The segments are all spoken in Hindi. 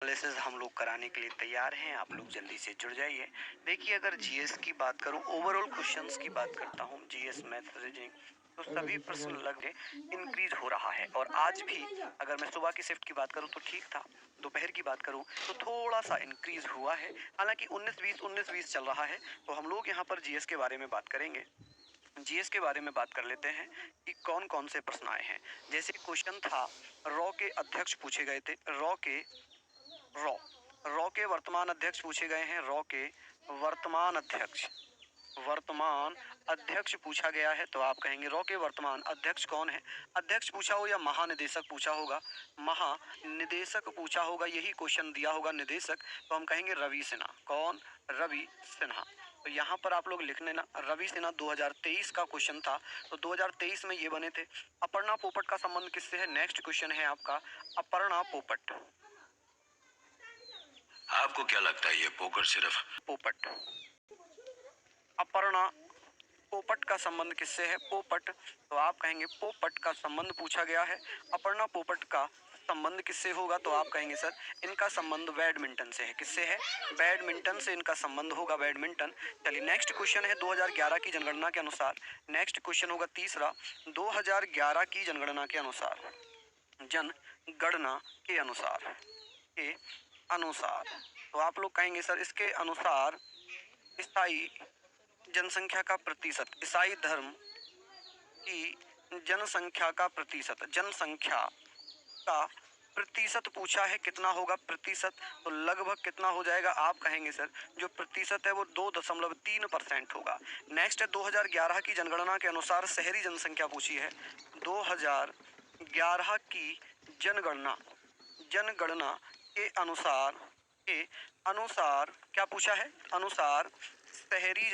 एनालिसिस हम लोग कराने के लिए तैयार हैं, आप लोग जल्दी से जुड़ जाइए। देखिए, अगर जीएस की बात करूं, ओवरऑल क्वेश्चंस की बात करता हूं, जीएस मैथ रीजनिंग, तो सभी प्रश्न लगभग इंक्रीज हो रहा है। और आज भी अगर मैं सुबह की शिफ्ट की बात करूं तो ठीक था, दोपहर की बात करूं तो थोड़ा सा इंक्रीज हुआ है। हालांकि 19-20 चल रहा है। तो हम लोग यहाँ पर जीएस के बारे में बात करेंगे। जीएस के बारे में बात कर लेते हैं कि कौन कौन से प्रश्न आए हैं। जैसे क्वेश्चन था, रॉ के अध्यक्ष पूछे गए थे। रॉ के वर्तमान अध्यक्ष पूछे गए हैं। रॉ के वर्तमान अध्यक्ष पूछा गया है। तो आप कहेंगे रॉ के वर्तमान अध्यक्ष कौन है। अध्यक्ष पूछा हो या महानिदेशक पूछा होगा, महानिदेशक पूछा होगा, यही क्वेश्चन दिया होगा निदेशक, तो हम कहेंगे रवि सिन्हा। कौन? रवि सिन्हा। तो यहाँ पर आप लोग लिख लेना, रवि सिन्हा 2023 का क्वेश्चन था। तो 2023 में ये बने थे। अपर्णा पोपट का संबंध किससे है? नेक्स्ट क्वेश्चन है आपका अपर्णा पोपट। आपको क्या लगता है ये पोपट अपर्णा पोपट का संबंध किससे है? पोपट। तो आप कहेंगे पोपट का संबंध पूछा गया है। अपर्णा पोपट का संबंध किससे होगा? तो आप कहेंगे सर इनका संबंध बैडमिंटन से है। किससे है? बैडमिंटन से इनका संबंध होगा, बैडमिंटन। चलिए नेक्स्ट क्वेश्चन है 2011 की जनगणना के अनुसार। नेक्स्ट क्वेश्चन होगा तीसरा, 2011 की जनगणना के अनुसार, तो आप लोग कहेंगे सर इसके अनुसार ईसाई जनसंख्या का प्रतिशत, ईसाई धर्म की जनसंख्या का प्रतिशत पूछा है। कितना होगा प्रतिशत? तो लगभग कितना हो जाएगा? आप कहेंगे सर जो प्रतिशत है वो 2.3% होगा। नेक्स्ट है 2011 की जनगणना के अनुसार शहरी जनसंख्या पूछी है। 2011 की जनगणना के अनुसार क्या पूछा है? अनुसार शहरी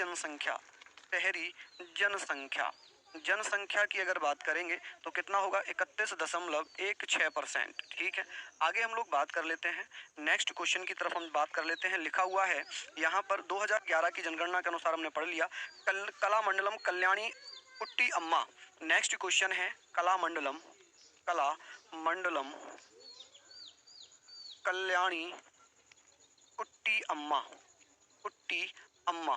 जनसंख्या की अगर बात करेंगे तो कितना होगा? 31.16%। ठीक है, आगे हम लोग बात कर लेते हैं। नेक्स्ट क्वेश्चन की तरफ हम बात कर लेते हैं। लिखा हुआ है यहाँ पर 2011 की जनगणना के अनुसार हमने पढ़ लिया कलामंडलम कल्याणी कुट्टी अम्मा। नेक्स्ट क्वेश्चन है कलामंडलम कल्याणी कुट्टी अम्मा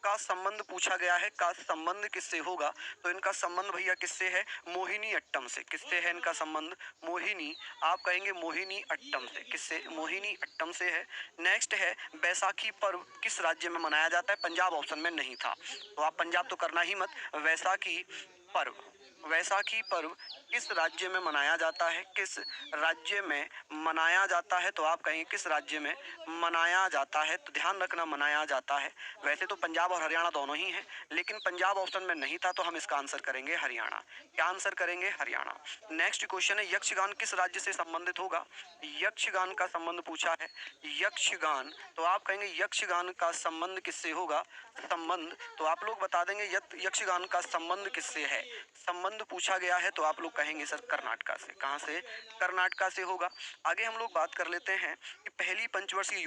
का संबंध पूछा गया है। का संबंध किससे होगा? तो इनका संबंध भैया किससे है? मोहिनी अट्टम से। किससे है इनका संबंध? मोहिनी, आप कहेंगे मोहिनी अट्टम से। किससे? मोहिनी अट्टम से है। नेक्स्ट है बैसाखी पर्व किस राज्य में मनाया जाता है? पंजाब ऑप्शन में नहीं था, तो आप पंजाब तो करना ही मत। वैसाखी पर्व किस राज्य में मनाया जाता है? किस राज्य में मनाया जाता है? तो आप कहेंगे किस राज्य में मनाया जाता है? तो ध्यान रखना मनाया जाता है। वैसे तो पंजाब और हरियाणा दोनों ही हैं, लेकिन पंजाब ऑप्शन में नहीं था तो हम इसका आंसर करेंगे हरियाणा। क्या आंसर करेंगे? हरियाणा। नेक्स्ट क्वेश्चन है यक्षगान किस राज्य से संबंधित होगा? यक्षगान का संबंध पूछा है। यक्षगान, तो आप कहेंगे यक्षगान का संबंध किससे होगा? तो आप लोग बता देंगे यक्षगान का संबंध किससे है? संबंध पूछा गया है तो आप लोग कहेंगे सर कर्नाटका से। कहाँ से? कर्नाटका से होगा। आगे हम लोग बात कर लेते हैं कि पहली पंचवर्षीय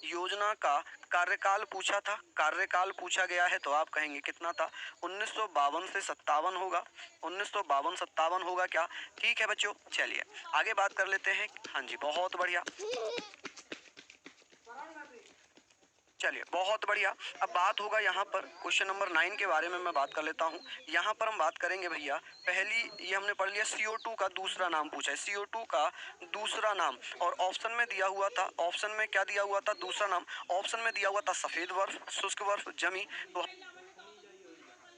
योजना का कार्यकाल पूछा था। कार्यकाल पूछा गया है तो आप कहेंगे कितना था? 1952 से 57 होगा। 1952-57 होगा क्या? ठीक है बच्चों, चलिए आगे बात कर लेते हैं। हाँ जी, बहुत बढ़िया, चलिए बहुत बढ़िया। अब बात होगा यहाँ पर क्वेश्चन नंबर 9 के बारे में मैं बात कर लेता हूँ। यहाँ पर हम बात करेंगे भैया, पहली ये हमने पढ़ लिया CO2 का दूसरा नाम पूछा है। CO2 का दूसरा नाम, और ऑप्शन में दिया हुआ था, ऑप्शन में क्या दिया हुआ था? दूसरा नाम। ऑप्शन में दिया हुआ था सफेद बर्फ, शुष्क बर्फ, जमी। तो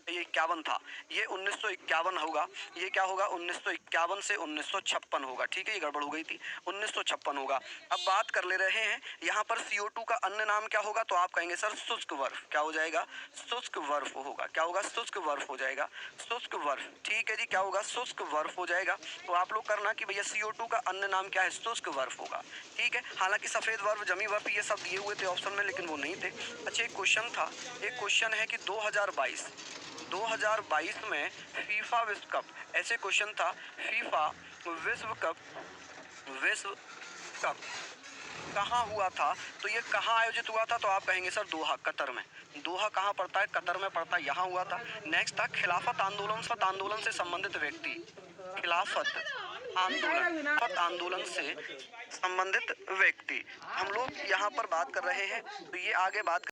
ये 51 था, ये 1951 होगा। ये क्या होगा? 1951 से 1956 होगा। ठीक है, ये गड़बड़ हो गई थी, 1956 होगा। अब बात कर ले रहे हैं यहाँ पर CO2 का अन्य नाम क्या होगा? तो आप कहेंगे सर शुष्क बर्फ। क्या हो जाएगा? शुष्क बर्फ होगा। क्या होगा? शुष्क बर्फ हो जाएगा। शुष्क बर्फ, ठीक है जी, क्या होगा? शुष्क बर्फ हो जाएगा। तो आप लोग करना कि भैया CO2 का अन्य नाम क्या है? शुष्क बर्फ होगा। ठीक है, हालांकि सफेद बर्फ, जमी बर्फ ये सब दिए हुए थे ऑप्शन में, लेकिन वो नहीं थे। अच्छा, एक क्वेश्चन था, एक क्वेश्चन है कि 2022 में फीफा विश्व कप, ऐसे क्वेश्चन था, फीफा विश्व कप कहाँ हुआ था, तो ये कहाँ आयोजित हुआ था, तो आप कहेंगे सर दोहा, कतर में। दोहा कहाँ पड़ता है, कतर में पड़ता है, यहाँ हुआ था। नेक्स्ट था खिलाफत आंदोलन से संबंधित व्यक्ति, खिलाफत आंदोलन से संबंधित व्यक्ति, हम लोग यहाँ पर बात कर रहे हैं। तो ये आगे बात